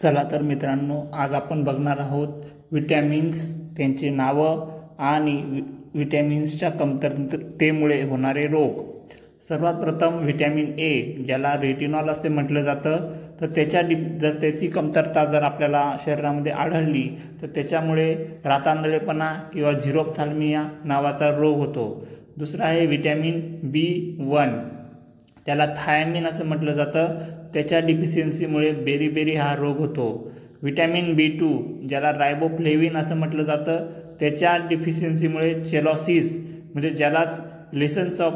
चला तर मित्रांनो, आज आपण बघणार आहोत विटॅमिन्स, त्यांची नावं आणि विटॅमिन्सच्या कमतरतेमुळे होणारे रोग। सर्वात प्रथम विटॅमिन ए, ज्याला रेटिनॉल असे म्हटलं जातं, तर जर त्याची कमतरता जर आपल्याला शरीरामध्ये आढळली तर त्याच्यामुळे रातांधळेपणा किंवा झिरोप्थॅल्मिया नावाचा रोग होतो। दुसरा आहे विटॅमिन B1, त्याला थायमिन असं म्हटलं जातं, त्याच्या डिफिशियन्सीमुळे बेरीबेरी हा रोग होतो। विटॅमिन B2, ज्याला रायबोफ्लेविन असं म्हटलं जातं, त्याच्या डिफिशियन्सीमुळे चेलॉसिस म्हणजे ज्यालाच लेसन्स ऑफ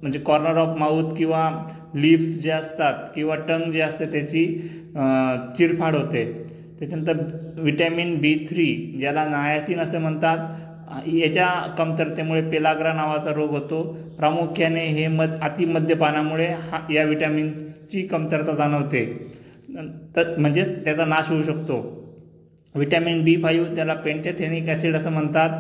म्हणजे कॉर्नर ऑफ माउथ किंवा लिप्स जे असतात किंवा टंग जे असते त्याची चिरफाड होते। त्याच्यानंतर विटॅमिन B3, ज्याला नायासिन असं म्हणतात, याच्या कमतरतेमुळे पेलाग्रा नावाचा रोग होतो। प्रामुख्याने हे अतिमद्यपानामुळे या विटॅमिन्सची कमतरता जाणवते, तर म्हणजेच त्याचा नाश होऊ शकतो। विटॅमिन B5, त्याला पेंटॅथेनिक ॲसिड असं म्हणतात,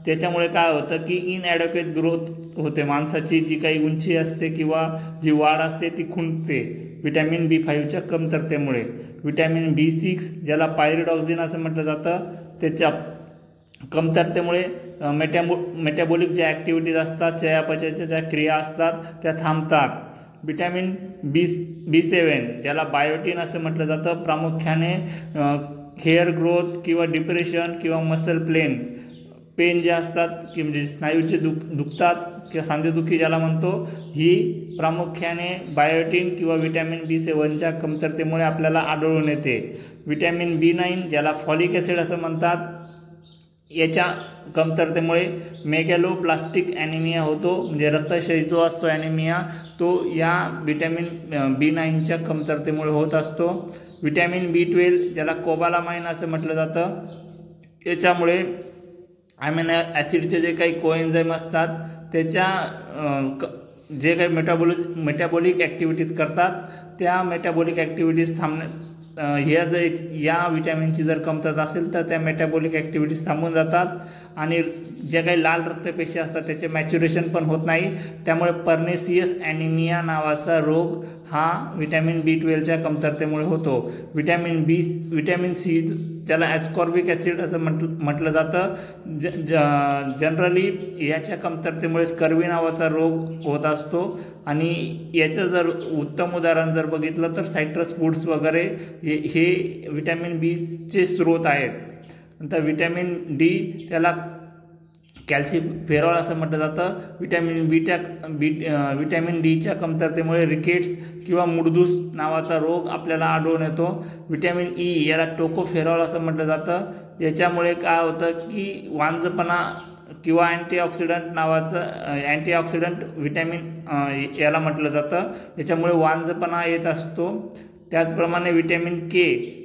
त्याच्यामुळे काय होतं की इनॲडक्वेट ग्रोथ होते, माणसाची जी काही उंची असते किंवा जी वाढ असते ती खुंटते विटॅमिन B5च्या कमतरतेमुळे। विटॅमिन B6, ज्याला पायरिडॉक्सिन असं म्हटलं जातं, त्याच्या कमतरतेमुळे मेटॅबॉलिक ज्या ॲक्टिव्हिटीज असतात, चयापचयाच्या ज्या क्रिया असतात त्या थांबतात। विटॅमिन B7, ज्याला बायोटिन असं म्हटलं जातं, प्रामुख्याने हेअर ग्रोथ किंवा डिप्रेशन किंवा मसल पेन जे असतात की म्हणजे स्नायूचे दुखतात किंवा सांधेदुखी ज्याला म्हणतो, ही प्रामुख्याने बायोटिन किंवा विटॅमिन B7च्या कमतरतेमुळे आपल्याला आढळून येते। विटॅमिन B9, ज्याला फॉलिक ॲसिड असं म्हणतात, याच्या कमतरतेमुळे मेगॅलोप्लास्टिक ॲनिमिया होतो, म्हणजे रक्तक्षय जो असतो ॲनिमिया, तो या विटॅमिन B9च्या कमतरतेमुळे होत असतो। विटॅमिन B12, ज्याला कोबालामाइन असं म्हटलं जातं, याच्यामुळे अॅमिनो ॲसिडचे जे काही कोएन्झाईम असतात त्याच्या जे काही मेटॅबॉलिक ॲक्टिव्हिटीज करतात, त्या मेटॅबॉलिक ॲक्टिव्हिटीज या विटॅमिनची जर कमतरता असेल तर त्या मेटॅबॉलिक ॲक्टिव्हिटीज थांबून जातात आणि ज्या काही लाल रक्तपेशी असतात त्याचे मॅच्युरेशन पण होत नाही, त्यामुळे पर्नेसियस ॲनिमिया नावाचा रोग हा विटॅमिन B12च्या कमतरतेमुळे होतो। विटॅमिन C, त्याला ॲस्कॉर्बिक ॲसिड असं म्हटलं जातं, जनरली याच्या कमतरतेमुळे स्कर्वी नावाचा रोग होत असतो आणि याचं जर उत्तम उदाहरण जर बघितलं तर सायट्रस फूड्स वगैरे हे विटॅमिन Bचे स्रोत आहेत। नंतर विटॅमिन D, त्याला कॅल्सिफेरॉल असं म्हटलं जातं। विटॅमिन Dच्या कमतरतेमुळे रिकेट्स किंवा मुडदूस नावाचा रोग आपल्याला आढळून येतो। विटॅमिन E, याला टोकोफेरॉल असं म्हटलं जातं, याच्यामुळे काय होतं की वांझपणा किंवा अँटीऑक्सिडंट विटॅमिन याला म्हटलं जातं, याच्यामुळे वांझपणा येत असतो। त्याचप्रमाणे विटॅमिन K,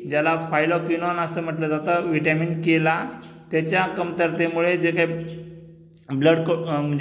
ज्याला फायलोक्विनॉन असं म्हटलं जातं, विटॅमिन Kला त्याच्या कमतरतेमुळे जे काही ब्लड म्हणजे